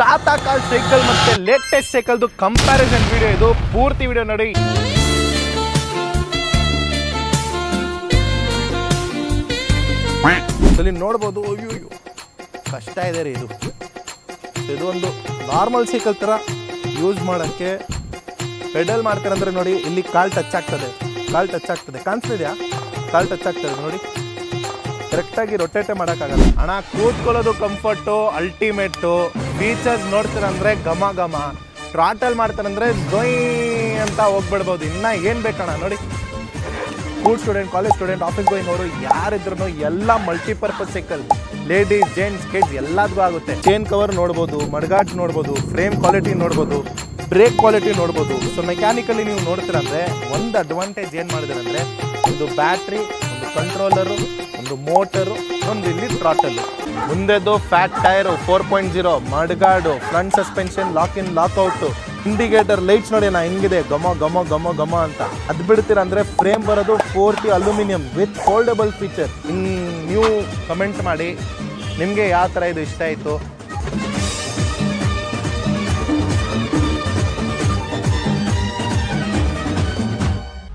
ಟಾಟಾ ಕಾಲ್ cycle ಮತ್ತೆ latest ಸೈಕಲ್ದು comparison video ಇದು. ಪೂರ್ತಿ ವಿಡಿಯೋ ನೋಡಿ. ಇಲ್ಲಿ ನೋಡ್ಬೋದು. ಅಯ್ಯೋ ಕಷ್ಟ ಇದೆ ರೀ ಇದು. ಇದು ಒಂದು ನಾರ್ಮಲ್ ಸೈಕಲ್ ಥರ ಯೂಸ್ ಮಾಡೋಕ್ಕೆ ಪೆಡಲ್ ಮಾಡ್ತಾರಂದ್ರೆ ನೋಡಿ, ಇಲ್ಲಿ ಕಾಲ್ ಟಚ್ ಆಗ್ತದೆ, ಕಾಣಿಸ್ತಿದೆಯಾ? ಕಾಲ್ ಟಚ್ ಆಗ್ತದೆ ನೋಡಿ, ಕರೆಕ್ಟಾಗಿ ರೊಟೇಟೇ ಮಾಡೋಕ್ಕಾಗಲ್ಲ ಅಣ್ಣ. ಕೂತ್ಕೊಳ್ಳೋದು ಕಂಫರ್ಟು, ಅಲ್ಟಿಮೇಟು. ಫೀಚರ್ಸ್ ನೋಡ್ತೀರಂದ್ರೆ ಘಮ ಘಮ. ಟ್ರಾಟಲ್ ಮಾಡ್ತಾರಂದ್ರೆ ಜೊಯ್ ಅಂತ ಹೋಗ್ಬಿಡ್ಬೋದು. ಇನ್ನು ಏನು ಬೇಕಣ್ಣ ನೋಡಿ. School student, college student, office going ಅವರು ಯಾರಿದ್ರು ಎಲ್ಲ multipurpose cycle, ladies gents kids ಎಲ್ಲದಕ್ಕೂ ಆಗುತ್ತೆ. ಚೈನ್ ಕವರ್ ನೋಡ್ಬೋದು, ಮಡ್ಗಾಟ್ ನೋಡ್ಬೋದು, ಫ್ರೇಮ್ ಕ್ವಾಲಿಟಿ ನೋಡ್ಬೋದು, ಬ್ರೇಕ್ ಕ್ವಾಲಿಟಿ ನೋಡ್ಬೋದು. ಸೊ ಮೆಕ್ಯಾನಿಕಲಿ ನೀವು ನೋಡ್ತೀರಂದ್ರೆ ಒಂದು ಅಡ್ವಾಂಟೇಜ್ ಏನು ಮಾಡಿದ್ರಂದ್ರೆ, ಒಂದು ಬ್ಯಾಟ್ರಿ, ಒಂದು ಕಂಟ್ರೋಲರು, ಒಂದು ಮೋಟರು, ಒಂದು ಇಲ್ಲಿ ಥ್ರಾಟಲ್. ಮುಂದೆದು fat tyre 4.0, mudguard, front suspension, lock in lockout, indicator lights ನೋಡಿ ನಾ ಹೆಂಗಿದೆ, ಘಮ ಘಮ ಘಮ ಘಮ ಅಂತ. ಅದು ಬಿಡ್ತೀರ ಅಂದರೆ ಫ್ರೇಮ್ ಬರೋದು ಪೂರ್ತಿ ಅಲ್ಯೂಮಿನಿಯಂ ವಿತ್ ಫೋಲ್ಡಬಲ್ ಫೀಚರ್. ನೀವು ಕಮೆಂಟ್ ಮಾಡಿ ನಿಮಗೆ ಯಾವ ಥರ ಇದು ಇಷ್ಟ ಆಯಿತು.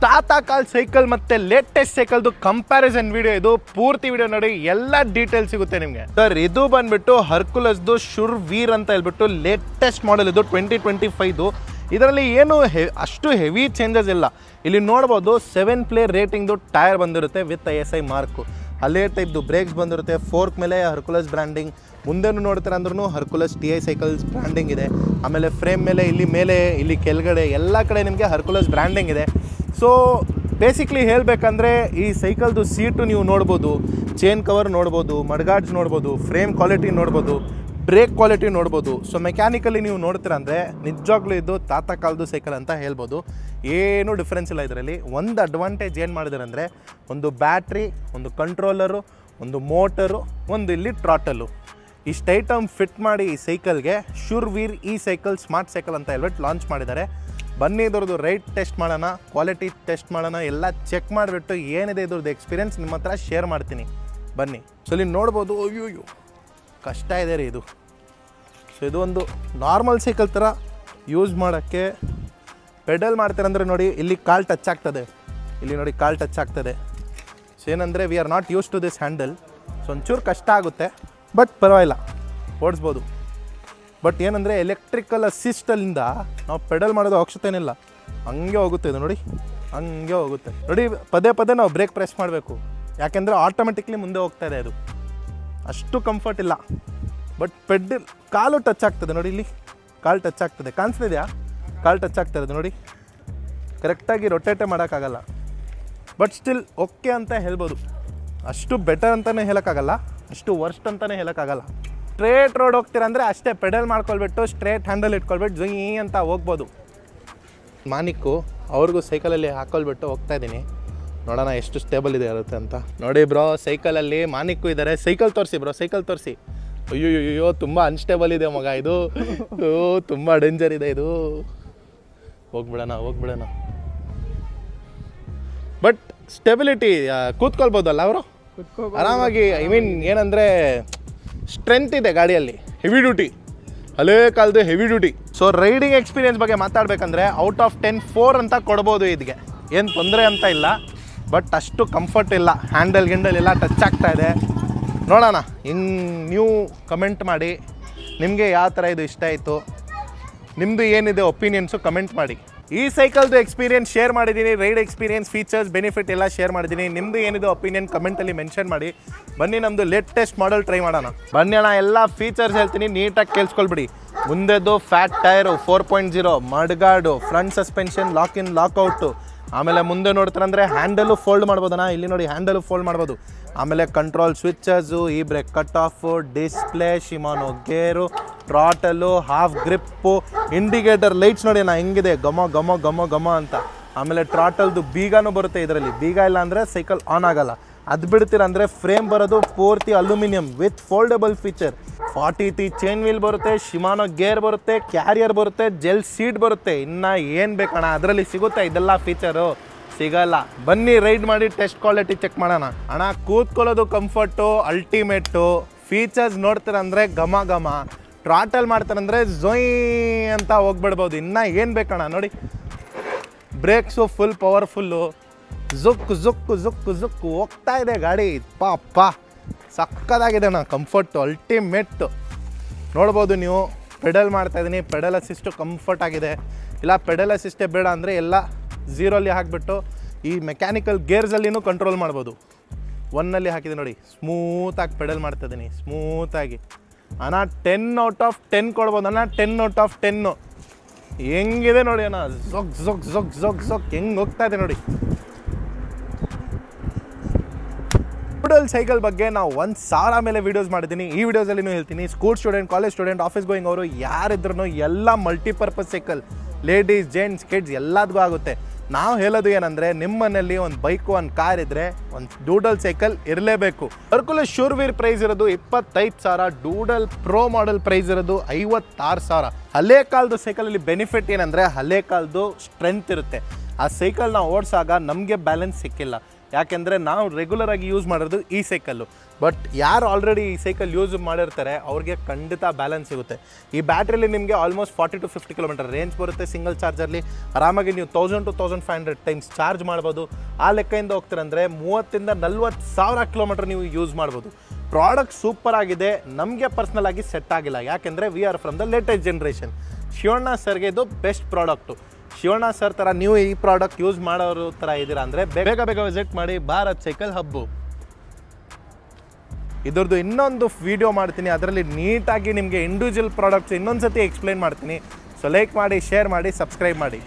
ಟಾಟಾ ಕಾಲ್ ಸೈಕಲ್ ಮತ್ತೆ ಲೇಟೆಸ್ಟ್ ಸೈಕಲ್ದು ಕಂಪ್ಯಾರಿಸನ್ ವಿಡಿಯೋ ಇದು. ಪೂರ್ತಿ ವಿಡಿಯೋ ನೋಡಿ, ಎಲ್ಲ ಡೀಟೇಲ್ಸ್ ಸಿಗುತ್ತೆ ನಿಮಗೆ. ಸರ್ ಇದು ಬಂದ್ಬಿಟ್ಟು ಹರ್ಕುಲಸ್ದು ಶುರ್ ವೀರ್ ಅಂತ ಹೇಳ್ಬಿಟ್ಟು ಲೇಟೆಸ್ಟ್ ಮಾಡೆಲ್ ಇದು 2025. ಇದರಲ್ಲಿ ಏನು ಅಷ್ಟು ಹೆವಿ ಚೇಂಜಸ್ ಇಲ್ಲ. ಇಲ್ಲಿ ನೋಡ್ಬೋದು 7 ಪ್ಲೇ ರೇಟಿಂಗ್ದು ಟೈರ್ ಬಂದಿರುತ್ತೆ ವಿತ್ ISI ಮಾರ್ಕು. ಅಲ್ಲೇ ಟೈಪ್ದು ಬ್ರೇಕ್ಸ್ ಬಂದಿರುತ್ತೆ. ಫೋರ್ಕ್ ಮೇಲೆ ಹರ್ಕುಲಸ್ ಬ್ರ್ಯಾಂಡಿಂಗ್, ಮುಂದೆನೂ ನೋಡ್ತಾರೆ ಅಂದ್ರೂ ಹರ್ಕುಲಸ್ TI ಸೈಕಲ್ಸ್ ಬ್ರ್ಯಾಂಡಿಂಗ್ ಇದೆ. ಆಮೇಲೆ ಫ್ರೇಮ್ ಮೇಲೆ, ಇಲ್ಲಿ ಕೆಳಗಡೆ ಎಲ್ಲ ಕಡೆ ನಿಮಗೆ ಹರ್ಕುಲಸ್ ಬ್ರ್ಯಾಂಡಿಂಗ್ ಇದೆ. ಸೊ ಬೇಸಿಕ್ಲಿ ಹೇಳಬೇಕಂದ್ರೆ ಈ ಸೈಕಲ್ದು ಸೀಟು ನೀವು ನೋಡ್ಬೋದು, ಚೈನ್ ಕವರ್ ನೋಡ್ಬೋದು, ಮಡ್ಗಾಡ್ಸ್ ನೋಡ್ಬೋದು, ಫ್ರೇಮ್ ಕ್ವಾಲಿಟಿ ನೋಡ್ಬೋದು, ಬ್ರೇಕ್ ಕ್ವಾಲಿಟಿ ನೋಡ್ಬೋದು. ಸೊ ಮೆಕ್ಯಾನಿಕಲಿ ನೀವು ನೋಡ್ತೀರಂದರೆ ನಿಜವಾಗ್ಲೂ ಇದು ಟಾಟಾ ಕಾಲ್ದು ಸೈಕಲ್ ಅಂತ ಹೇಳ್ಬೋದು. ಏನೂ ಡಿಫ್ರೆನ್ಸ್ ಇಲ್ಲ ಇದರಲ್ಲಿ. ಒಂದು ಅಡ್ವಾಂಟೇಜ್ ಏನು ಮಾಡಿದ್ದಾರೆ ಅಂದರೆ, ಒಂದು ಬ್ಯಾಟ್ರಿ, ಒಂದು ಕಂಟ್ರೋಲರು, ಒಂದು ಮೋಟರು, ಒಂದು ಇಲ್ಲಿ ಥ್ರಾಟಲ್ಲು. ಇಷ್ಟು ಐಟಮ್ ಫಿಟ್ ಮಾಡಿ ಈ ಸೈಕಲ್ಗೆ ಶುರ್ ವೀರ್ ಈ ಸೈಕಲ್ ಸ್ಮಾರ್ಟ್ ಸೈಕಲ್ ಅಂತ ಹೇಳ್ಬಿಟ್ಟು ಲಾಂಚ್ ಮಾಡಿದ್ದಾರೆ. ಬನ್ನಿ ಇದ್ರದ್ದು ರೈಟ್ ಟೆಸ್ಟ್ ಮಾಡೋಣ, ಕ್ವಾಲಿಟಿ ಟೆಸ್ಟ್ ಮಾಡೋಣ, ಎಲ್ಲ ಚೆಕ್ ಮಾಡಿಬಿಟ್ಟು ಏನಿದೆ ಇದ್ರದ್ದು ಎಕ್ಸ್ಪೀರಿಯನ್ಸ್ ನಿಮ್ಮ ಹತ್ರ ಶೇರ್ ಮಾಡ್ತೀನಿ. ಬನ್ನಿ. ಸೊ ಇಲ್ಲಿ ನೋಡ್ಬೋದು. ಅಯ್ಯೋ ಕಷ್ಟ ಇದೆ ರೀ ಇದು. ಸೊ ಇದು ಒಂದು ನಾರ್ಮಲ್ ಸೈಕಲ್ ಥರ ಯೂಸ್ ಮಾಡೋಕ್ಕೆ ಪೆಡಲ್ ಮಾಡ್ತಾರಂದ್ರೆ ನೋಡಿ, ಇಲ್ಲಿ ಕಾಲ್ ಟಚ್ ಆಗ್ತದೆ, ಇಲ್ಲಿ ನೋಡಿ ಕಾಲ್ ಟಚ್ ಆಗ್ತದೆ. ಸೊ ಏನಂದರೆ we are not use to this handle. So ಒಂಚೂರು ಕಷ್ಟ ಆಗುತ್ತೆ, ಬಟ್ ಪರವಾಗಿಲ್ಲ, ಓಡಿಸ್ಬೋದು. ಬಟ್ ಏನಂದರೆ ಎಲೆಕ್ಟ್ರಿಕಲ್ ಅಸಿಸ್ಟಲ್ಲಿಂದ ನಾವು ಪೆಡಲ್ ಮಾಡೋದು ಅವಶ್ಯಕತೆ ಏನಿಲ್ಲ, ಹಂಗೆ ಹೋಗುತ್ತೆ ಇದು ನೋಡಿ, ಹಂಗೆ ಹೋಗುತ್ತೆ ನೋಡಿ. ಪದೇ ಪದೇ ನಾವು ಬ್ರೇಕ್ ಪ್ರೆಸ್ ಮಾಡಬೇಕು, ಯಾಕೆಂದರೆ ಆಟೋಮೆಟಿಕ್ಲಿ ಮುಂದೆ ಹೋಗ್ತಾ ಇದೆ. ಅದು ಅಷ್ಟು ಕಂಫರ್ಟ್ ಇಲ್ಲ. ಬಟ್ ಪೆಡಲ್ ಕಾಲು ಟಚ್ ಆಗ್ತದೆ ನೋಡಿ, ಇಲ್ಲಿ ಕಾಲು ಟಚ್ ಆಗ್ತದೆ, ಕಾಣಿಸ್ತಿದೆಯಾ? ಕಾಲು ಟಚ್ ಆಗ್ತದೆ ನೋಡಿ, ಕರೆಕ್ಟಾಗಿ ರೊಟೇಟೇ ಮಾಡೋಕ್ಕಾಗಲ್ಲ. ಬಟ್ ಸ್ಟಿಲ್ ಓಕೆ ಅಂತ ಹೇಳ್ಬೋದು. ಅಷ್ಟು ಬೆಟರ್ ಅಂತಲೇ ಹೇಳೋಕ್ಕಾಗಲ್ಲ, ಅಷ್ಟು ವರ್ಸ್ಟ್ ಅಂತಲೇ ಹೇಳೋಕ್ಕಾಗಲ್ಲ. ಸ್ಟ್ರೇಟ್ ರೋಡ್ ಹೋಗ್ತೀರ ಅಂದರೆ ಅಷ್ಟೇ ಪೆಡಲ್ ಮಾಡ್ಕೊಳ್ಬಿಟ್ಟು ಸ್ಟ್ರೇಟ್ ಹ್ಯಾಂಡಲ್ ಇಟ್ಕೊಳ್ಬಿಟ್ಟು ಜೊಯ್ ಅಂತ ಹೋಗ್ಬೋದು. ಮಾನಿಕ್ಕು ಅವ್ರಿಗೂ ಸೈಕಲಲ್ಲಿ ಹಾಕೊಳ್ಬಿಟ್ಟು ಹೋಗ್ತಾ ಇದ್ದೀನಿ, ನೋಡೋಣ ಎಷ್ಟು ಸ್ಟೇಬಲ್ ಇದೆ ಇರುತ್ತೆ ಅಂತ. ನೋಡಿ ಬ್ರೋ, ಸೈಕಲಲ್ಲಿ ಮಾನಿಕ್ಕು ಇದ್ದಾರೆ. ಸೈಕಲ್ ತೋರಿಸಿ ಬ್ರೋ, ಸೈಕಲ್ ತೋರಿಸಿ. ಅಯ್ಯೋ ತುಂಬ ಅನ್ಸ್ಟೇಬಲ್ ಇದೆ ಮಗ ಇದು, ತುಂಬ ಡೇಂಜರ್ ಇದೆ ಇದು. ಹೋಗ್ಬಿಡೋಣ. ಬಟ್ ಸ್ಟೆಬಿಲಿಟಿ ಕೂತ್ಕೊಳ್ಬೋದಲ್ಲ ಅವರು ಆರಾಮಾಗಿ. ಐ ಮೀನ್ ಏನಂದರೆ ಸ್ಟ್ರೆಂತ್ ಇದೆ ಗಾಡಿಯಲ್ಲಿ, ಹೆವಿ ಡ್ಯೂಟಿ, ಹಳೇ ಕಾಲದ heavy duty. So riding experience ಬಗ್ಗೆ ಮಾತಾಡಬೇಕಂದ್ರೆ ಔಟ್ ಆಫ್ 10 4 ಅಂತ ಕೊಡ್ಬೋದು. ಇದಕ್ಕೆ ಏನು ತೊಂದರೆ ಅಂತ ಇಲ್ಲ, ಬಟ್ ಅಷ್ಟು ಕಂಫರ್ಟ್ ಇಲ್ಲ. ಹ್ಯಾಂಡಲ್ ಎಲ್ಲ ಟಚ್ ಆಗ್ತಾ ಇದೆ. ನೋಡೋಣ, ನೀವು ಕಮೆಂಟ್ ಮಾಡಿ ನಿಮಗೆ ಯಾವ ಥರ ಇದು ಇಷ್ಟ ಆಯಿತು, ನಿಮ್ಮದು ಏನಿದೆ ಒಪಿನಿಯನ್ಸು ಕಮೆಂಟ್ ಮಾಡಿ. ಈ ಸೈಕಲ್ದು ಎಕ್ಸ್ಪೀರಿಯನ್ಸ್ ಶೇರ್ ಮಾಡಿದ್ದೀನಿ, ರೈಡ್ ಎಕ್ಸ್ಪೀರಿಯನ್ಸ್, ಫೀಚರ್ಸ್, ಬೆನಿಫಿಟ್ ಎಲ್ಲ ಶೇರ್ ಮಾಡಿದ್ದೀನಿ. ನಿಮ್ಮದು ಏನಿದೆ ಒಪಿನಿಯನ್ ಕಮೆಂಟಲ್ಲಿ ಮೆನ್ಷನ್ ಮಾಡಿ. ಬನ್ನಿ ನಮ್ಮದು ಲೇಟೆಸ್ಟ್ ಮಾಡೆಲ್ ಟ್ರೈ ಮಾಡೋಣ. ಬನ್ನಿ ಅಣ್ಣ, ಎಲ್ಲ ಫೀಚರ್ಸ್ ಹೇಳ್ತೀನಿ, ನೀಟಾಗಿ ಕೇಳಿಸ್ಕೊಳ್ಬಿಡಿ. ಮುಂದೆದು fat tyre 4.0, mudguard, front suspension, lock in lockout. ಆಮೇಲೆ ಮುಂದೆ ನೋಡ್ತಾರಂದರೆ ಹ್ಯಾಂಡಲು ಫೋಲ್ಡ್ ಮಾಡ್ಬೋದಣ್ಣ, ಇಲ್ಲಿ ನೋಡಿ ಹ್ಯಾಂಡಲು ಫೋಲ್ಡ್ ಮಾಡ್ಬೋದು. ಆಮೇಲೆ ಕಂಟ್ರೋಲ್ ಸ್ವಿಚ್ಚಸು, ಈ ಬ್ರೇಕ್ ಕಟ್ ಆಫು, ಡಿಸ್ಪ್ಲೇ, ಶಿಮಾನೋ ಗೇರು, ಥ್ರಾಟಲ್ಲು, ಹಾಫ್ ಗ್ರಿಪ್ಪು, ಇಂಡಿಕೇಟರ್ ಲೈಟ್ಸ್ ನೋಡಿ ನಾ ಹೆಂಗಿದೆ, ಘಮ ಘಮ ಘಮ ಘಮ ಅಂತ. ಆಮೇಲೆ ಥ್ರಾಟಲ್ದು ಬೀಗಾನು ಬರುತ್ತೆ ಇದರಲ್ಲಿ, ಬೀಗ ಇಲ್ಲ ಅಂದರೆ ಸೈಕಲ್ ಆನ್ ಆಗಲ್ಲ. ಅದು ಬಿಡ್ತೀರಂದರೆ ಫ್ರೇಮ್ ಬರೋದು ಪೂರ್ತಿ aluminium with foldable feature. 40T chain wheel ಬರುತ್ತೆ, ಶಿಮಾನೋ ಗೇರ್ ಬರುತ್ತೆ, ಕ್ಯಾರಿಯರ್ ಬರುತ್ತೆ, ಜೆಲ್ ಸೀಟ್ ಬರುತ್ತೆ. ಇನ್ನು ಏನು ಬೇಕಣ್ಣ ಅದರಲ್ಲಿ ಸಿಗುತ್ತೆ ಇದೆಲ್ಲ ಫೀಚರು? ಸಿಗಲ್ಲ. ಬನ್ನಿ ರೈಡ್ ಮಾಡಿ ಟೆಸ್ಟ್ ಕ್ವಾಲಿಟಿ ಚೆಕ್ ಮಾಡೋಣ. ಅಣ್ಣ ಕೂತ್ಕೊಳ್ಳೋದು ಕಂಫರ್ಟು, ಅಲ್ಟಿಮೇಟು. ಫೀಚರ್ಸ್ ನೋಡ್ತೀರಂದರೆ ಘಮ ಘಮ. ಟ್ರಾಟಲ್ ಮಾಡ್ತಾರಂದರೆ ಝೊಯ್ ಅಂತ ಹೋಗ್ಬಿಡ್ಬೋದು. ಇನ್ನು ಏನು ಬೇಕಣ್ಣ ನೋಡಿ, ಬ್ರೇಕ್ಸು ಫುಲ್ ಪವರ್ಫುಲ್ಲು, ಜುಕ್ಕು ಜುಕ್ಕು ಜುಕ್ಕು ಜುಕ್ಕು ಹೋಗ್ತಾ ಇದೆ ಗಾಡಿ. ಪಾಪ ಸಕ್ಕದಾಗಿದೆ ಅಣ್ಣ, ಕಂಫರ್ಟು ಅಲ್ಟಿಮೇಟ್. ನೋಡ್ಬೋದು ನೀವು, ಪೆಡಲ್ ಮಾಡ್ತಾಯಿದ್ದೀನಿ, ಪೆಡಲ್ ಅಸಿಸ್ಟು ಕಂಫರ್ಟ್ ಆಗಿದೆ. ಇಲ್ಲ ಪೆಡಲ್ ಅಸಿಸ್ಟೇ ಬೇಡ ಅಂದರೆ ಎಲ್ಲ ಝೀರೋಲ್ಲಿ ಹಾಕಿಬಿಟ್ಟು ಈ ಮೆಕ್ಯಾನಿಕಲ್ ಗೇರ್ಸಲ್ಲಿನೂ ಕಂಟ್ರೋಲ್ ಮಾಡ್ಬೋದು. ಒನ್ನಲ್ಲಿ ಹಾಕಿದೆ ನೋಡಿ, ಸ್ಮೂತಾಗಿ ಪೆಡಲ್ ಮಾಡ್ತಾಯಿದ್ದೀನಿ, ಸ್ಮೂತಾಗಿ. ಅಣ್ಣ 10/10 ಕೊಡ್ಬೋದು ಅಣ್ಣ, 10/10. ಹೆಂಗಿದೆ ನೋಡಿ ಅಣ್ಣ, ಝೊಕ್ ಝೊಕ್ ಝೊಕ್ ಝೊಕ್ ಝೊಕ್ ಹೆಂಗೆ ಹೋಗ್ತಾ ಇದೆ ನೋಡಿ. ಡೂಡಲ್ ಸೈಕಲ್ ಬಗ್ಗೆ ನಾವು 1,000 ಮೇಲೆ ವೀಡಿಯೋಸ್ ಮಾಡಿದ್ದೀನಿ. ಈ ವಿಡಿಯೋಸಲ್ಲಿ ಹೇಳ್ತೀನಿ, school student, college student, office going ಅವರು ಯಾರಿದ್ರೂ ಎಲ್ಲ multipurpose cycle, ladies, gents, kids ಎಲ್ಲದಕ್ಕೂ ಆಗುತ್ತೆ. ನಾವು ಹೇಳೋದು ಏನಂದರೆ, ನಿಮ್ಮ ಮನೆಯಲ್ಲಿ ಒಂದು ಬೈಕು, ಒಂದು ಕಾರ್ ಇದ್ದರೆ ಒಂದು ಡೂಡಲ್ ಸೈಕಲ್ ಇರಲೇಬೇಕು. ಹರ್ಕುಲಸ್ ಶೂರ್ವೀರ್ ಪ್ರೈಸ್ ಇರೋದು 25,000, ಡೂಡಲ್ ಪ್ರೋ ಮಾಡೆಲ್ ಪ್ರೈಸ್ ಇರೋದು 56,000. ಹಳೆ ಕಾಲದ ಸೈಕಲಲ್ಲಿ ಬೆನಿಫಿಟ್ ಏನಂದರೆ, ಹಳೆ ಕಾಲದ್ದು ಸ್ಟ್ರೆಂತ್ ಇರುತ್ತೆ. ಆ ಸೈಕಲ್ನ ಓಡಿಸಾಗ ನಮಗೆ ಬ್ಯಾಲೆನ್ಸ್ ಸಿಕ್ಕಿಲ್ಲ, ಯಾಕೆಂದರೆ ನಾವು ರೆಗ್ಯುಲರಾಗಿ ಯೂಸ್ ಮಾಡೋದು ಈ ಸೈಕಲ್ಲು. ಬಟ್ ಯಾರು ಆಲ್ರೆಡಿ ಈ ಸೈಕಲ್ ಯೂಸ್ ಮಾಡಿರ್ತಾರೆ ಅವ್ರಿಗೆ ಖಂಡಿತ ಬ್ಯಾಲೆನ್ಸ್ ಸಿಗುತ್ತೆ. ಈ ಬ್ಯಾಟ್ರಿಲಿ ನಿಮಗೆ ಆಲ್ಮೋಸ್ಟ್ 40 to 50 ಕಿಲೋಮೀಟರ್ ರೇಂಜ್ ಬರುತ್ತೆ. ಸಿಂಗಲ್ ಚಾರ್ಜರ್ಲಿ ಆರಾಮಾಗಿ ನೀವು 1000 to 1500 ಟೈಮ್ಸ್ ಚಾರ್ಜ್ ಮಾಡ್ಬೋದು. ಆ ಲೆಕ್ಕದಿಂದ ಹೋಗ್ತೀರಂದರೆ 30,000 to 40,000 ಕಿಲೋಮೀಟರ್ ನೀವು ಯೂಸ್ ಮಾಡ್ಬೋದು. ಪ್ರಾಡಕ್ಟ್ ಸೂಪರ್ ಆಗಿದೆ, ನಮಗೆ ಪರ್ಸ್ನಲ್ ಆಗಿ ಸೆಟ್ ಆಗಿಲ್ಲ, ಯಾಕೆಂದರೆ we are from the latest generation. Shivanna ಸರ್ಗೆ ಇದು ಬೆಸ್ಟ್ ಪ್ರಾಡಕ್ಟು. ಶಿವಣ್ಣ ಸರ್ ಥರ ನೀವು ಈ ಪ್ರಾಡಕ್ಟ್ ಯೂಸ್ ಮಾಡೋರು ಥರ ಇದ್ದೀರಾ ಅಂದರೆ ಬೇಗ ಬೇಗ ವಿಸಿಟ್ ಮಾಡಿ ಭಾರತ್ ಸೈಕಲ್ ಹಬ್ಬು. ಇದ್ರದ್ದು ಇನ್ನೊಂದು ವಿಡಿಯೋ ಮಾಡ್ತೀನಿ, ಅದರಲ್ಲಿ ನೀಟಾಗಿ ನಿಮಗೆ ಇಂಡಿವಿಜುವಲ್ ಪ್ರಾಡಕ್ಟ್ಸ್ ಇನ್ನೊಂದು ಸತಿ ಎಕ್ಸ್ಪ್ಲೈನ್ ಮಾಡ್ತೀನಿ. ಸೊ ಲೈಕ್ ಮಾಡಿ, ಶೇರ್ ಮಾಡಿ, ಸಬ್ಸ್ಕ್ರೈಬ್ ಮಾಡಿ.